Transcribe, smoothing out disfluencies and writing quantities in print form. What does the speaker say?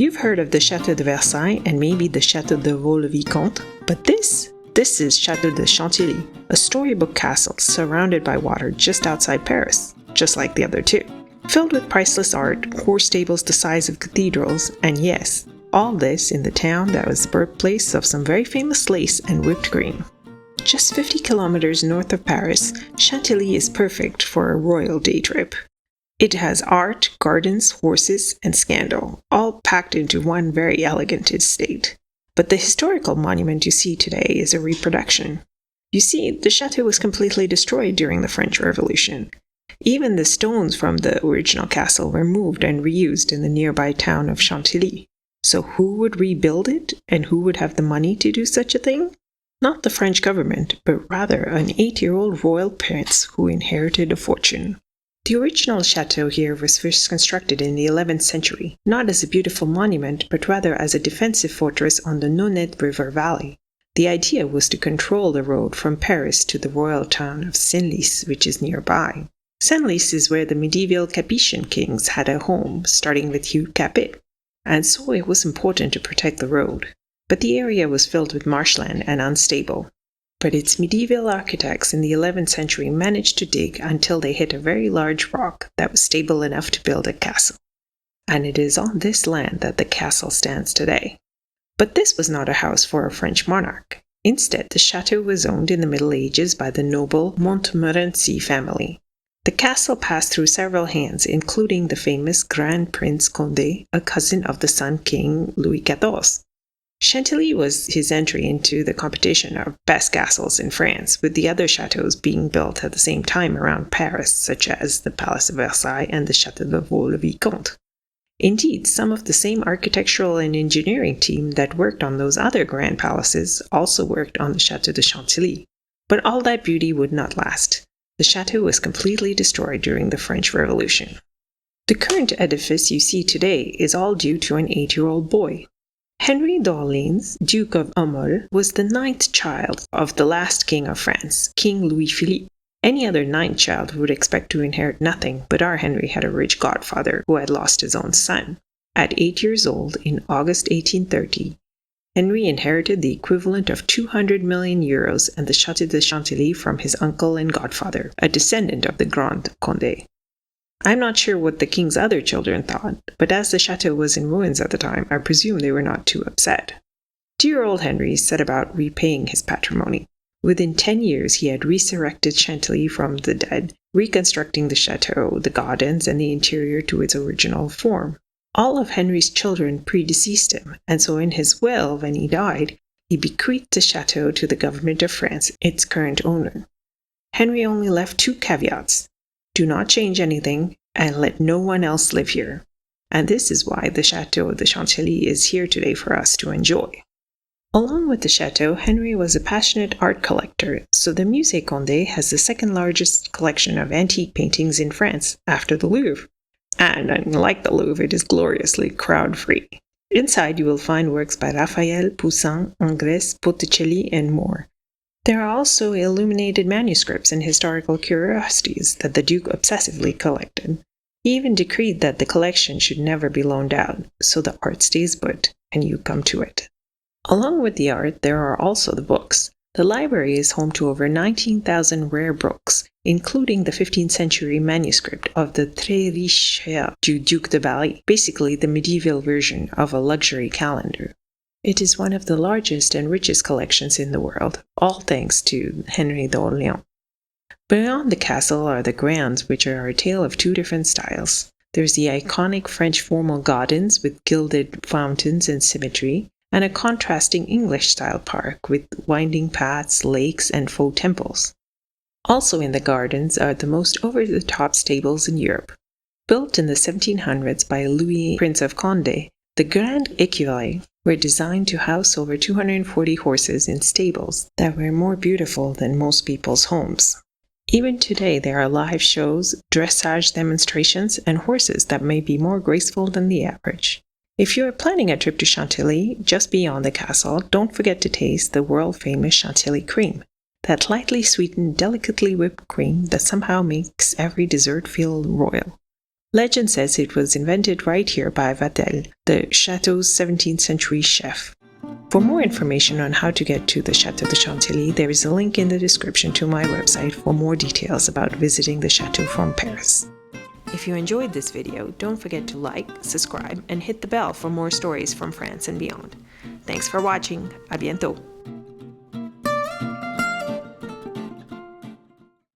You've heard of the Château de Versailles and maybe the Château de Vaux-le-Vicomte, but this is Château de Chantilly, a storybook castle surrounded by water just outside Paris, just like the other two. Filled with priceless art, horse stables the size of cathedrals, and yes, all this in the town that was the birthplace of some very famous lace and whipped cream. Just 50 kilometers north of Paris, Chantilly is perfect for a royal day trip. It has art, gardens, horses, and scandal, all packed into one very elegant estate. But the historical monument you see today is a reproduction. You see, the chateau was completely destroyed during the French Revolution. Even the stones from the original castle were moved and reused in the nearby town of Chantilly. So who would rebuild it, and who would have the money to do such a thing? Not the French government, but rather an 8-year-old royal prince who inherited a fortune. The original chateau here was first constructed in the 11th century, not as a beautiful monument, but rather as a defensive fortress on the Nonette River Valley. The idea was to control the road from Paris to the royal town of Senlis, which is nearby. Senlis is where the medieval Capetian kings had a home, starting with Hugh Capet, and so it was important to protect the road. But the area was filled with marshland and unstable. But its medieval architects in the 11th century managed to dig until they hit a very large rock that was stable enough to build a castle. And it is on this land that the castle stands today. But this was not a house for a French monarch. Instead, the chateau was owned in the Middle Ages by the noble Montmorency family. The castle passed through several hands, including the famous Grand Prince Condé, a cousin of the Sun King Louis XIV. Chantilly was his entry into the competition of best castles in France, with the other chateaux being built at the same time around Paris, such as the Palace of Versailles and the Château de Vaux-le-Vicomte. Indeed, some of the same architectural and engineering team that worked on those other grand palaces also worked on the Château de Chantilly. But all that beauty would not last. The chateau was completely destroyed during the French Revolution. The current edifice you see today is all due to an 8-year-old boy. Henry d'Orléans, Duke of Aumale, was the 9th child of the last king of France, King Louis-Philippe. Any other 9th child would expect to inherit nothing, but our Henry had a rich godfather who had lost his own son. At 8 years old, in August 1830, Henry inherited the equivalent of 200 million euros and the Château de Chantilly from his uncle and godfather, a descendant of the Grand Condé. I'm not sure what the king's other children thought, but as the chateau was in ruins at the time, I presume they were not too upset. Dear old Henry set about repaying his patrimony. Within 10 years, he had resurrected Chantilly from the dead, reconstructing the chateau, the gardens, and the interior to its original form. All of Henry's children predeceased him, and so in his will, when he died, he bequeathed the chateau to the government of France, its current owner. Henry only left 2 caveats. Do not change anything, and let no one else live here. And this is why the Château de Chantilly is here today for us to enjoy. Along with the chateau, Henry was a passionate art collector, so the Musée Condé has the second largest collection of antique paintings in France, after the Louvre. And unlike the Louvre, it is gloriously crowd-free. Inside you will find works by Raphael, Poussin, Ingres, Botticelli, and more. There are also illuminated manuscripts and historical curiosities that the Duke obsessively collected. He even decreed that the collection should never be loaned out, so the art stays put, and you come to it. Along with the art, there are also the books. The library is home to over 19,000 rare books, including the 15th century manuscript of the Très Riche Heir du Duc de Berry, basically the medieval version of a luxury calendar. It is one of the largest and richest collections in the world, all thanks to Henry d'Orléans. Beyond the castle are the grounds, which are a tale of 2 different styles. There's the iconic French formal gardens with gilded fountains and symmetry, and a contrasting English-style park with winding paths, lakes, and faux temples. Also in the gardens are the most over-the-top stables in Europe. Built in the 1700s by Louis, Prince of Condé, the Grand Écurie were designed to house over 240 horses in stables that were more beautiful than most people's homes. Even today, there are live shows, dressage demonstrations, and horses that may be more graceful than the average. If you are planning a trip to Chantilly, just beyond the castle, don't forget to taste the world-famous Chantilly cream, that lightly sweetened, delicately whipped cream that somehow makes every dessert feel royal. Legend says it was invented right here by Raphael, the Château's 17th century chef. For more information on how to get to the Château de Chantilly, there is a link in the description to my website for more details about visiting the chateau from Paris. If you enjoyed this video, don't forget to like, subscribe, and hit the bell for more stories from France and beyond. Thanks for watching. À bientôt.